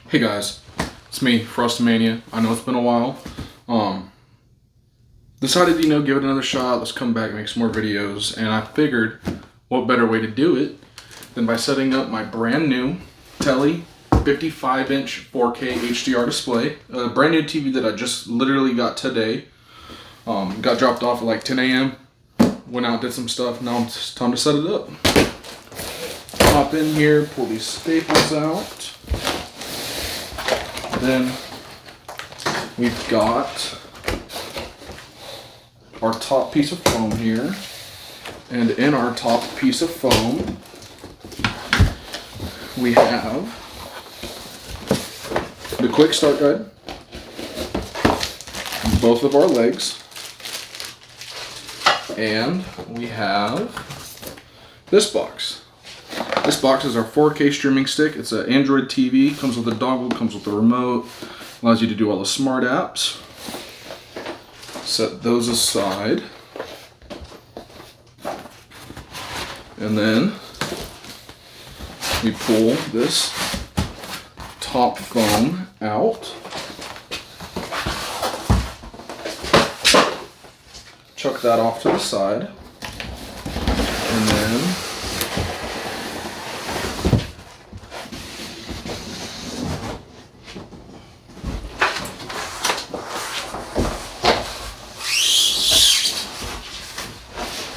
Hey guys, it's me, Frostomania. I know it's been a while. Decided, give it another shot. Let's come back and make some more videos. And I figured, what better way to do it than by setting up my brand new Telly 55-inch 4K HDR display. A brand new TV that I just literally got today. Got dropped off at like 10 a.m. Went out, did some stuff. Now it's time to set it up. Hop in here, pull these staples out. Then we've got our top piece of foam here, and in our top piece of foam we have the quick start guide, both of our legs, and we have this box. This box is our 4K streaming stick. It's an Android TV, comes with a dongle, comes with a remote, allows you to do all the smart apps. Set those aside. And then we pull this top foam out. Chuck that off to the side. And then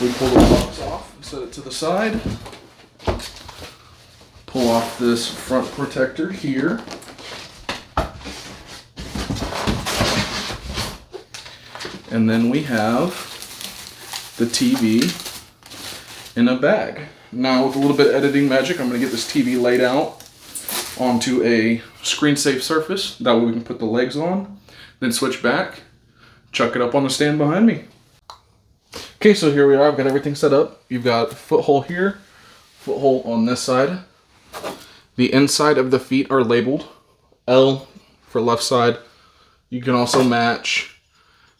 we pull the box off, set it to the side, pull off this front protector here, and then we have the TV in a bag. Now with a little bit of editing magic, I'm going to get this TV laid out onto a screen-safe surface. That way we can put the legs on, then switch back, chuck it up on the stand behind me. Okay, so here we are. I've got everything set up. You've got a foothold here, foothold on this side. The inside of the feet are labeled L for left side. You can also match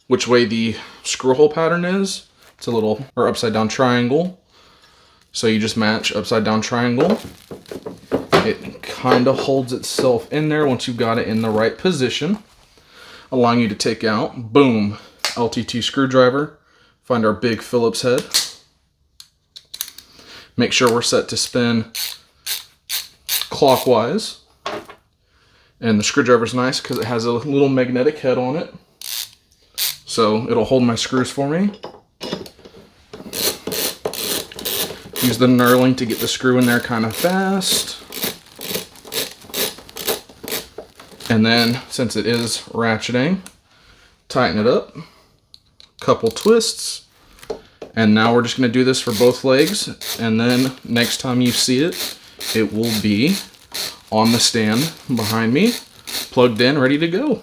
which way the screw hole pattern is. It's a little or upside down triangle. So you just match upside down triangle. It kind of holds itself in there once you've got it in the right position, allowing you to take out, boom, LTT screwdriver. Find our big Phillips head. Make sure we're set to spin clockwise. And the screwdriver's nice because it has a little magnetic head on it. So it'll hold my screws for me. Use the knurling to get the screw in there kind of fast. And then, since it is ratcheting, tighten it up. Couple twists, and now we're just going to do this for both legs, and then next time you see it, it will be on the stand behind me, plugged in, ready to go.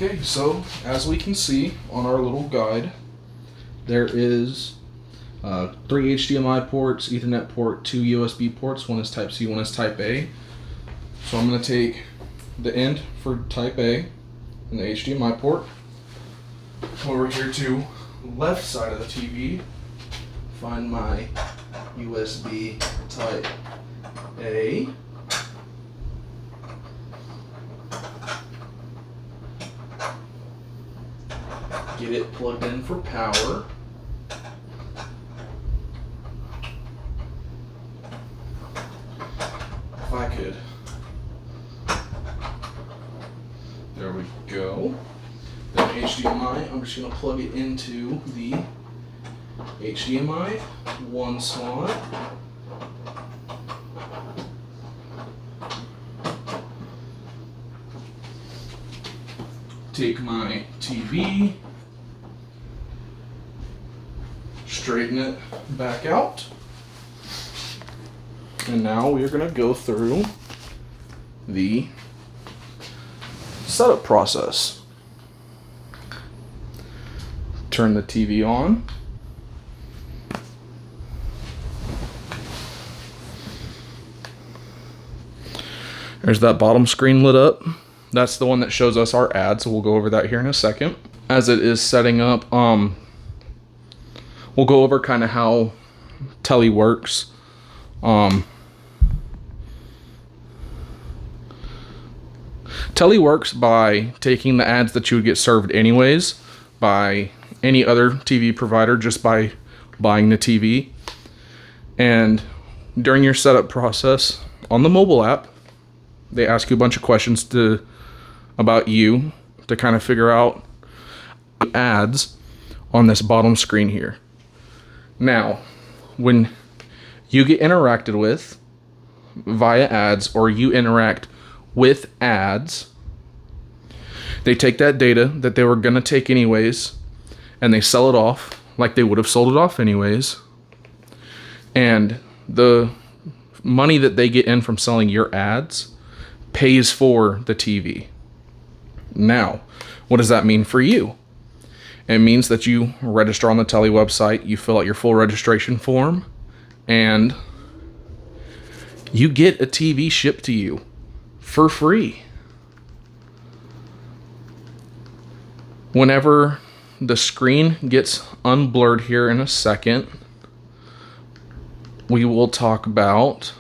Okay, so as we can see on our little guide, there is 3 HDMI ports, Ethernet port, 2 USB ports. One is Type C, one is Type A. So I'm going to take the end for Type A and the HDMI port. Come over here to the left side of the TV, find my USB Type A. Get it plugged in for power. If I could. There we go. Then HDMI, I'm just going to plug it into the HDMI 1 slot. Take my TV, straighten it back out, and now we are going to go through the setup process. Turn the TV on. There's that bottom screen lit up. That's the one that shows us our ads. So we'll go over that here in a second. As it is setting up, we'll go over kind of how Telly works. Telly works by taking the ads that you would get served anyways by any other TV provider just by buying the TV. And during your setup process on the mobile app, they ask you a bunch of questions about you to kind of figure out ads on this bottom screen here. Now, when you get interacted with via ads or you interact with ads, they take that data that they were going to take anyways and they sell it off like they would have sold it off anyways. And the money that they get in from selling your ads pays for the TV. Now, what does that mean for you? It means that you register on the Telly website, you fill out your full registration form, and you get a TV shipped to you for free. Whenever the screen gets unblurred here in a second, we will talk about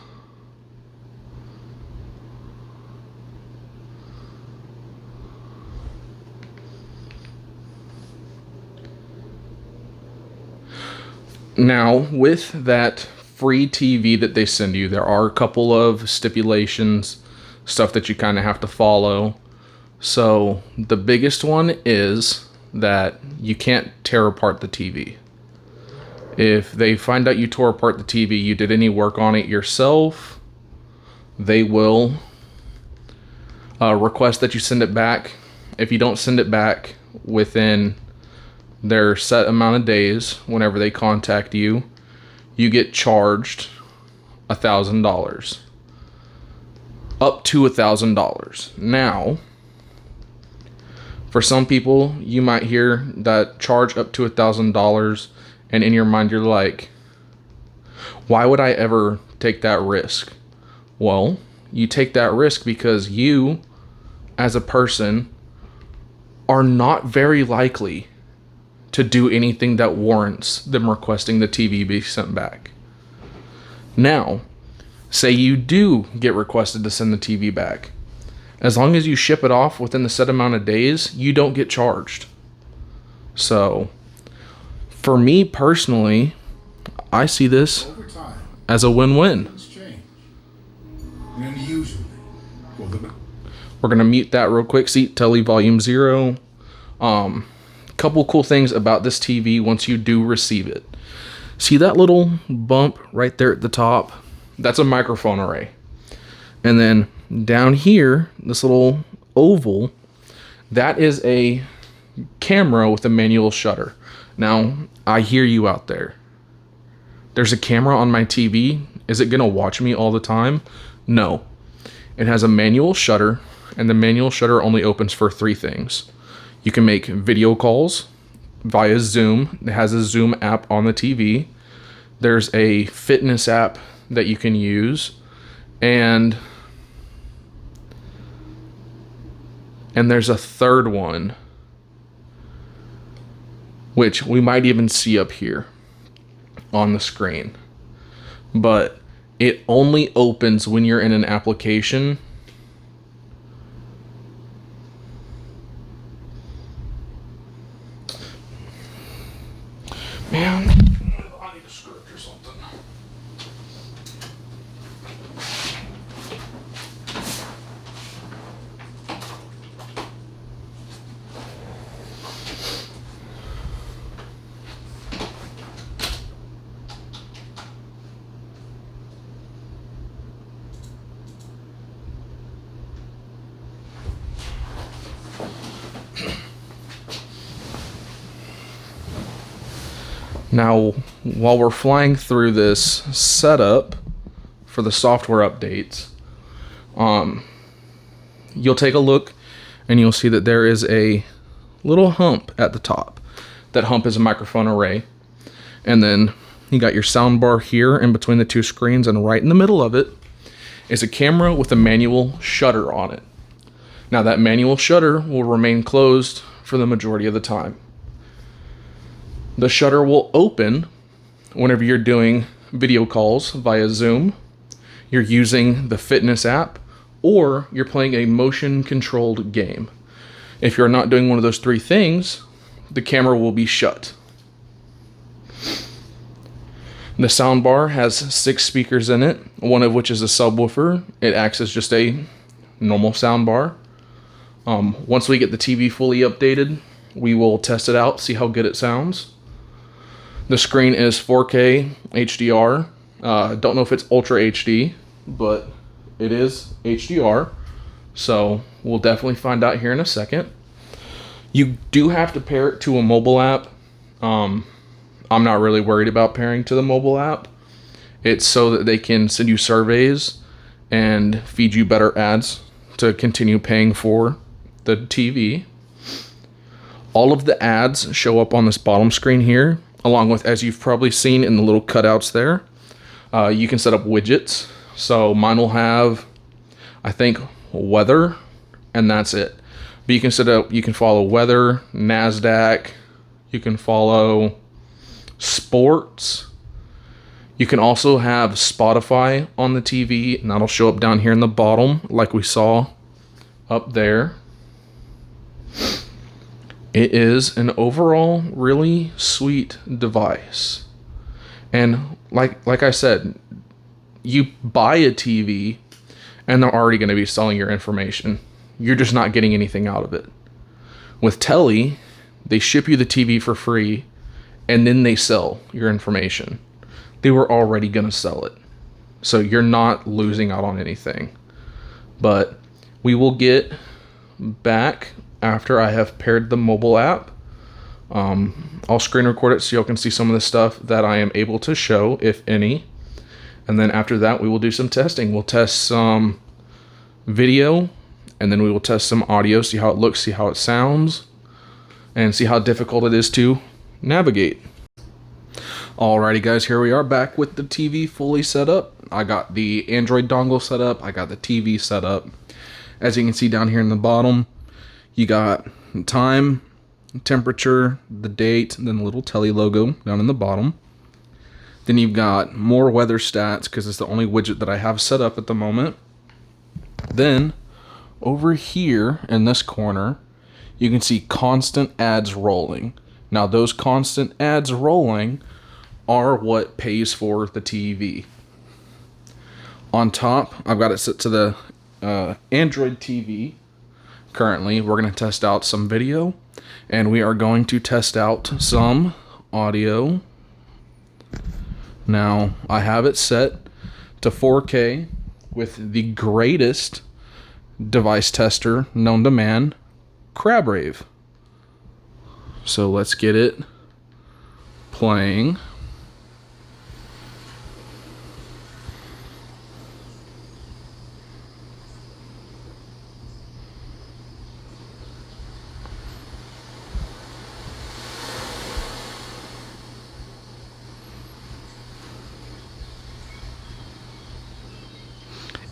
now, with that free TV that they send you, there are a couple of stipulations, stuff that you kind of have to follow. So the biggest one is that you can't tear apart the TV. If they find out you tore apart the TV, you did any work on it yourself, they will request that you send it back. If you don't send it back within their set amount of days, whenever they contact you, you get charged $1,000. Up to $1,000. Now, for some people, you might hear that charge up to $1,000, and in your mind you're like, why would I ever take that risk? Well, you take that risk because you, as a person, are not very likely to do anything that warrants them requesting the TV be sent back. Now, say you do get requested to send the TV back. As long as you ship it off within the set amount of days, you don't get charged. So, for me personally, I see this as a win-win. We're going to mute that real quick. See, Telly Volume 0. Couple cool things about this TV once you do receive it. See that little bump right there at the top? That's a microphone array. And then down here, this little oval, that is a camera with a manual shutter. Now, I hear you out there. There's a camera on my TV. Is it going to watch me all the time? No. It has a manual shutter, and the manual shutter only opens for 3 things. You can make video calls via Zoom. It has a Zoom app on the TV. There's a fitness app that you can use. And there's a third one, which we might even see up here on the screen. But it only opens when you're in an application. Man, I need a script or something. Now, while we're flying through this setup for the software updates, you'll take a look and you'll see that there is a little hump at the top. That hump is a microphone array. And then you got your sound bar here in between the two screens, and right in the middle of it is a camera with a manual shutter on it. Now that manual shutter will remain closed for the majority of the time. The shutter will open whenever you're doing video calls via Zoom, you're using the fitness app, or you're playing a motion controlled game. If you're not doing one of those three things, the camera will be shut. The soundbar has 6 speakers in it, one of which is a subwoofer. It acts as just a normal soundbar. Once we get the TV fully updated, we will test it out, see how good it sounds. The screen is 4K HDR. Don't know if it's Ultra HD, but it is HDR. So we'll definitely find out here in a second. You do have to pair it to a mobile app. I'm not really worried about pairing to the mobile app. It's so that they can send you surveys and feed you better ads to continue paying for the TV. All of the ads show up on this bottom screen here, along with, as you've probably seen in the little cutouts there, you can set up widgets. So mine will have, I think, weather, and that's it. But you can follow weather, NASDAQ, you can follow sports. You can also have Spotify on the TV, and that'll show up down here in the bottom like we saw up there. It is an overall really sweet device. And like I said, you buy a TV and they're already going to be selling your information. You're just not getting anything out of it. With Telly, they ship you the TV for free and then they sell your information. They were already going to sell it. So you're not losing out on anything. But we will get back after I have paired the mobile app. I'll screen record it so y'all can see some of the stuff that I am able to show, if any. And then after that, we will do some testing. We'll test some video, and then we will test some audio, see how it looks, see how it sounds, and see how difficult it is to navigate. Alrighty guys, here we are back with the TV fully set up. I got the Android dongle set up, I got the TV set up. As you can see down here in the bottom, you got time, temperature, the date, and then the little Telly logo down in the bottom. Then you've got more weather stats, because it's the only widget that I have set up at the moment. Then, over here in this corner, you can see constant ads rolling. Now those constant ads rolling are what pays for the TV. On top, I've got it set to the Android TV. Currently, we're going to test out some video, and we are going to test out some audio. Now, I have it set to 4K with the greatest device tester known to man, Crabrave. So let's get it playing.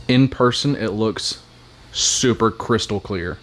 In person, it looks super crystal clear.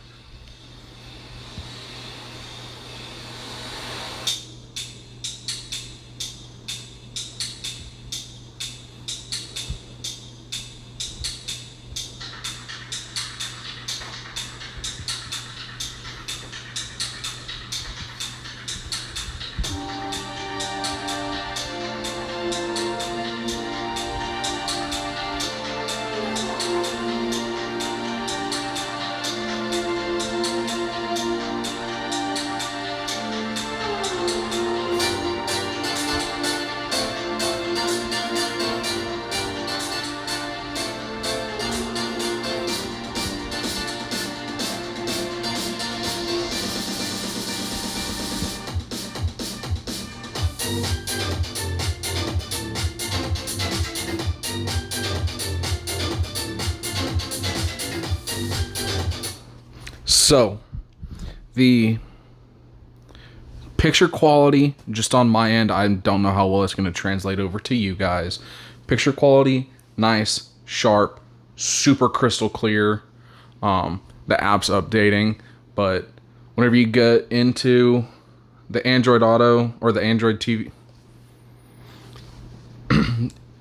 So, the Picture quality, just on my end, I don't know how well it's going to translate over to you guys. Picture quality, nice, sharp, super crystal clear. The app's updating, but whenever you get into the Android Auto or the Android TV,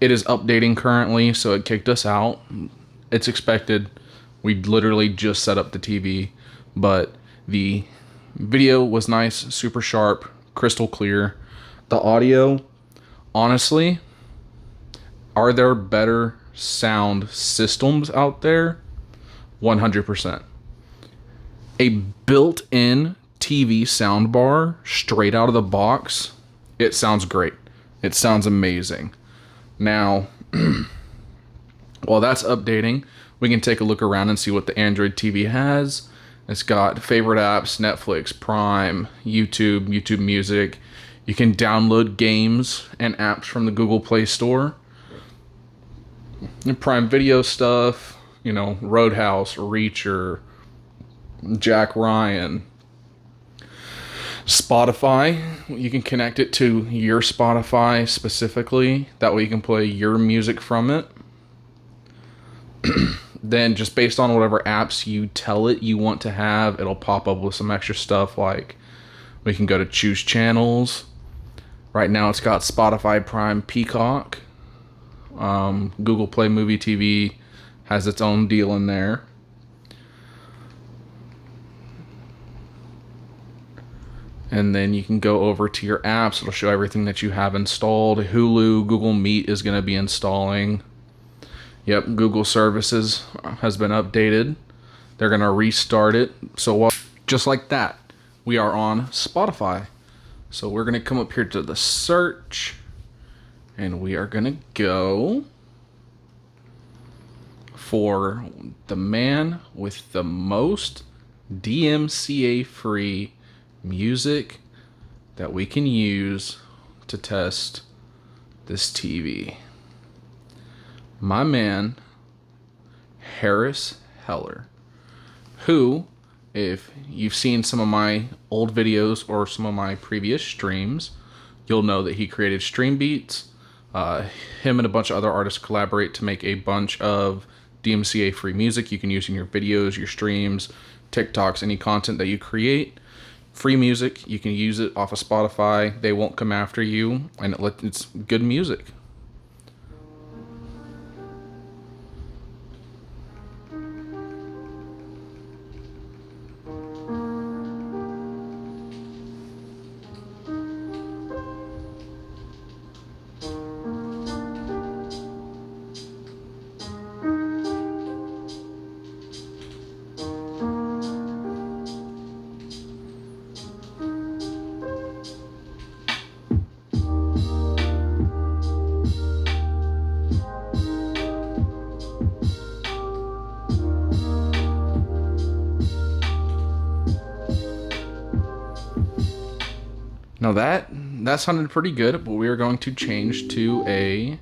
it is updating currently, so it kicked us out. It's expected. We literally just set up the TV, but the video was nice, super sharp, crystal clear. The audio, honestly, are there better sound systems out there? 100%. A built-in TV soundbar straight out of the box, it sounds great. It sounds amazing. Now, while that's updating, we can take a look around and see what the Android TV has. It's got favorite apps, Netflix, Prime, YouTube Music. You can download games and apps from the Google Play Store. And Prime Video stuff, you know, Roadhouse, Reacher, Jack Ryan. Spotify, you can connect it to your Spotify specifically. That way you can play your music from it. Then just based on whatever apps you tell it you want to have, it'll pop up with some extra stuff, like we can go to choose channels. Right now it's got Spotify, Prime, Peacock. Google Play Movie TV has its own deal in there. And then you can go over to your apps. It'll show everything that you have installed. Hulu, Google Meet is going to be installing. Yep, Google Services has been updated. They're going to restart it. So just like that, we are on Spotify. So we're going to come up here to the search. And we are going to go for the man with the most DMCA-free music that we can use to test this TV. My man, Harris Heller, who, if you've seen some of my old videos or some of my previous streams, you'll know that he created Stream Beats. Him and a bunch of other artists collaborate to make a bunch of DMCA-free music you can use in your videos, your streams, TikToks, any content that you create. Free music, you can use it off of Spotify. They won't come after you, and it's good music. Now that sounded pretty good, but we are going to change to a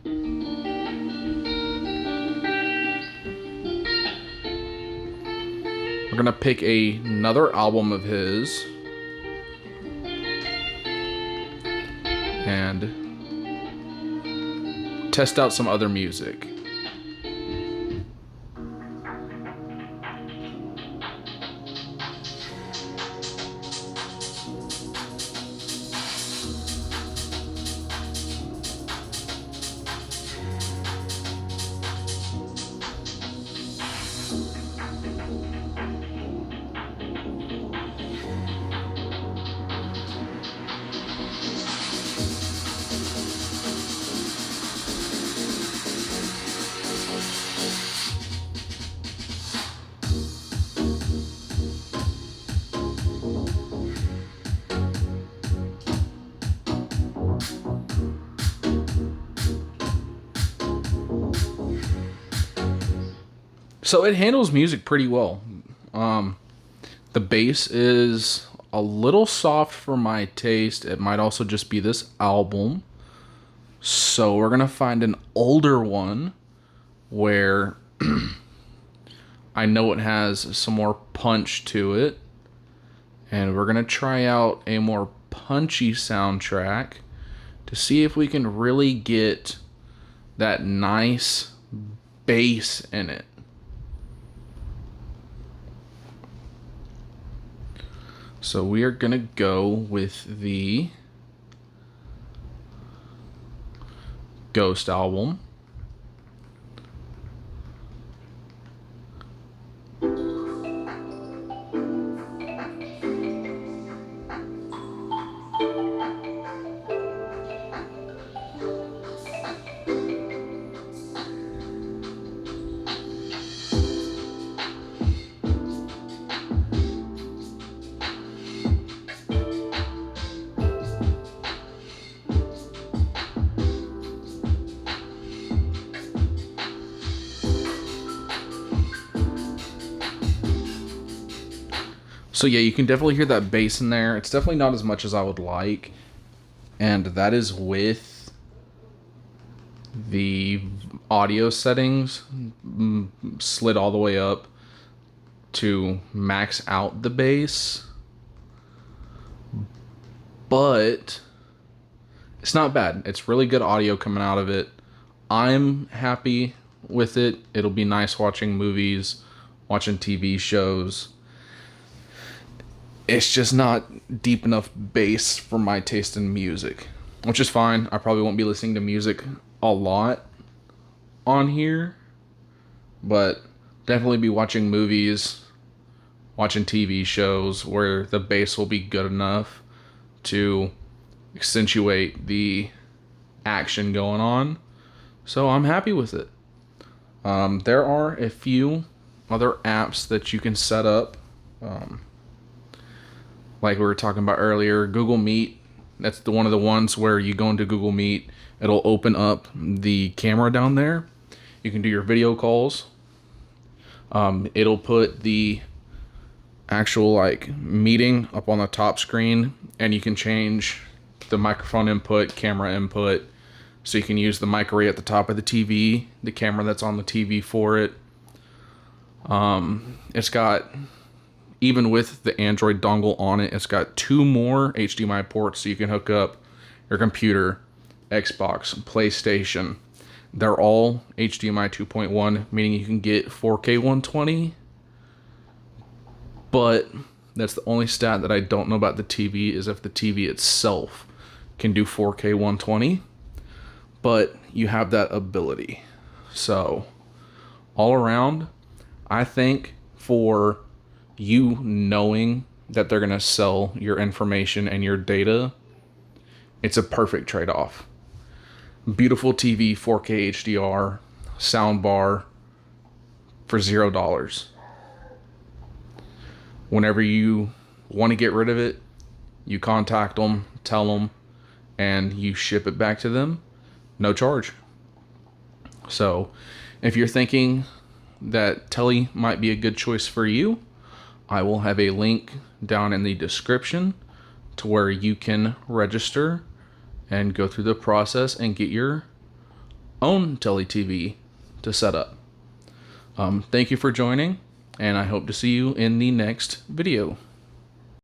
we're gonna pick another album of his and test out some other music. So it handles music pretty well. The bass is a little soft for my taste. It might also just be this album. So we're gonna find an older one where I know it has some more punch to it. And we're gonna try out a more punchy soundtrack to see if we can really get that nice bass in it. So we are gonna go with the Ghost album. So yeah, you can definitely hear that bass in there. It's definitely not as much as I would like. And that is with the audio settings slid all the way up to max out the bass. But it's not bad. It's really good audio coming out of it. I'm happy with it. It'll be nice watching movies, watching TV shows. It's just not deep enough bass for my taste in music, which is fine. I probably won't be listening to music a lot on here, but definitely be watching movies, watching TV shows where the bass will be good enough to accentuate the action going on. So I'm happy with it. There are a few other apps that you can set up. Like we were talking about earlier, Google Meet. That's one of the ones where you go into Google Meet. It'll open up the camera down there. You can do your video calls. It'll put the actual meeting up on the top screen, and you can change the microphone input, camera input. So you can use the mic array at the top of the TV, the camera that's on the TV for it. It's got, even with the Android dongle on it, it's got 2 more HDMI ports so you can hook up your computer, Xbox, PlayStation. They're all HDMI 2.1, meaning you can get 4K 120. But that's the only stat that I don't know about the TV, is if the TV itself can do 4K 120. But you have that ability. So all around, I think for you knowing that they're going to sell your information and your data, it's a perfect trade-off. Beautiful TV, 4K HDR, soundbar for $0. Whenever you want to get rid of it, you contact them, tell them, and you ship it back to them. No charge. So if you're thinking that Telly might be a good choice for you, I will have a link down in the description to where you can register and go through the process and get your own Telly TV to set up. Thank you for joining, and I hope to see you in the next video.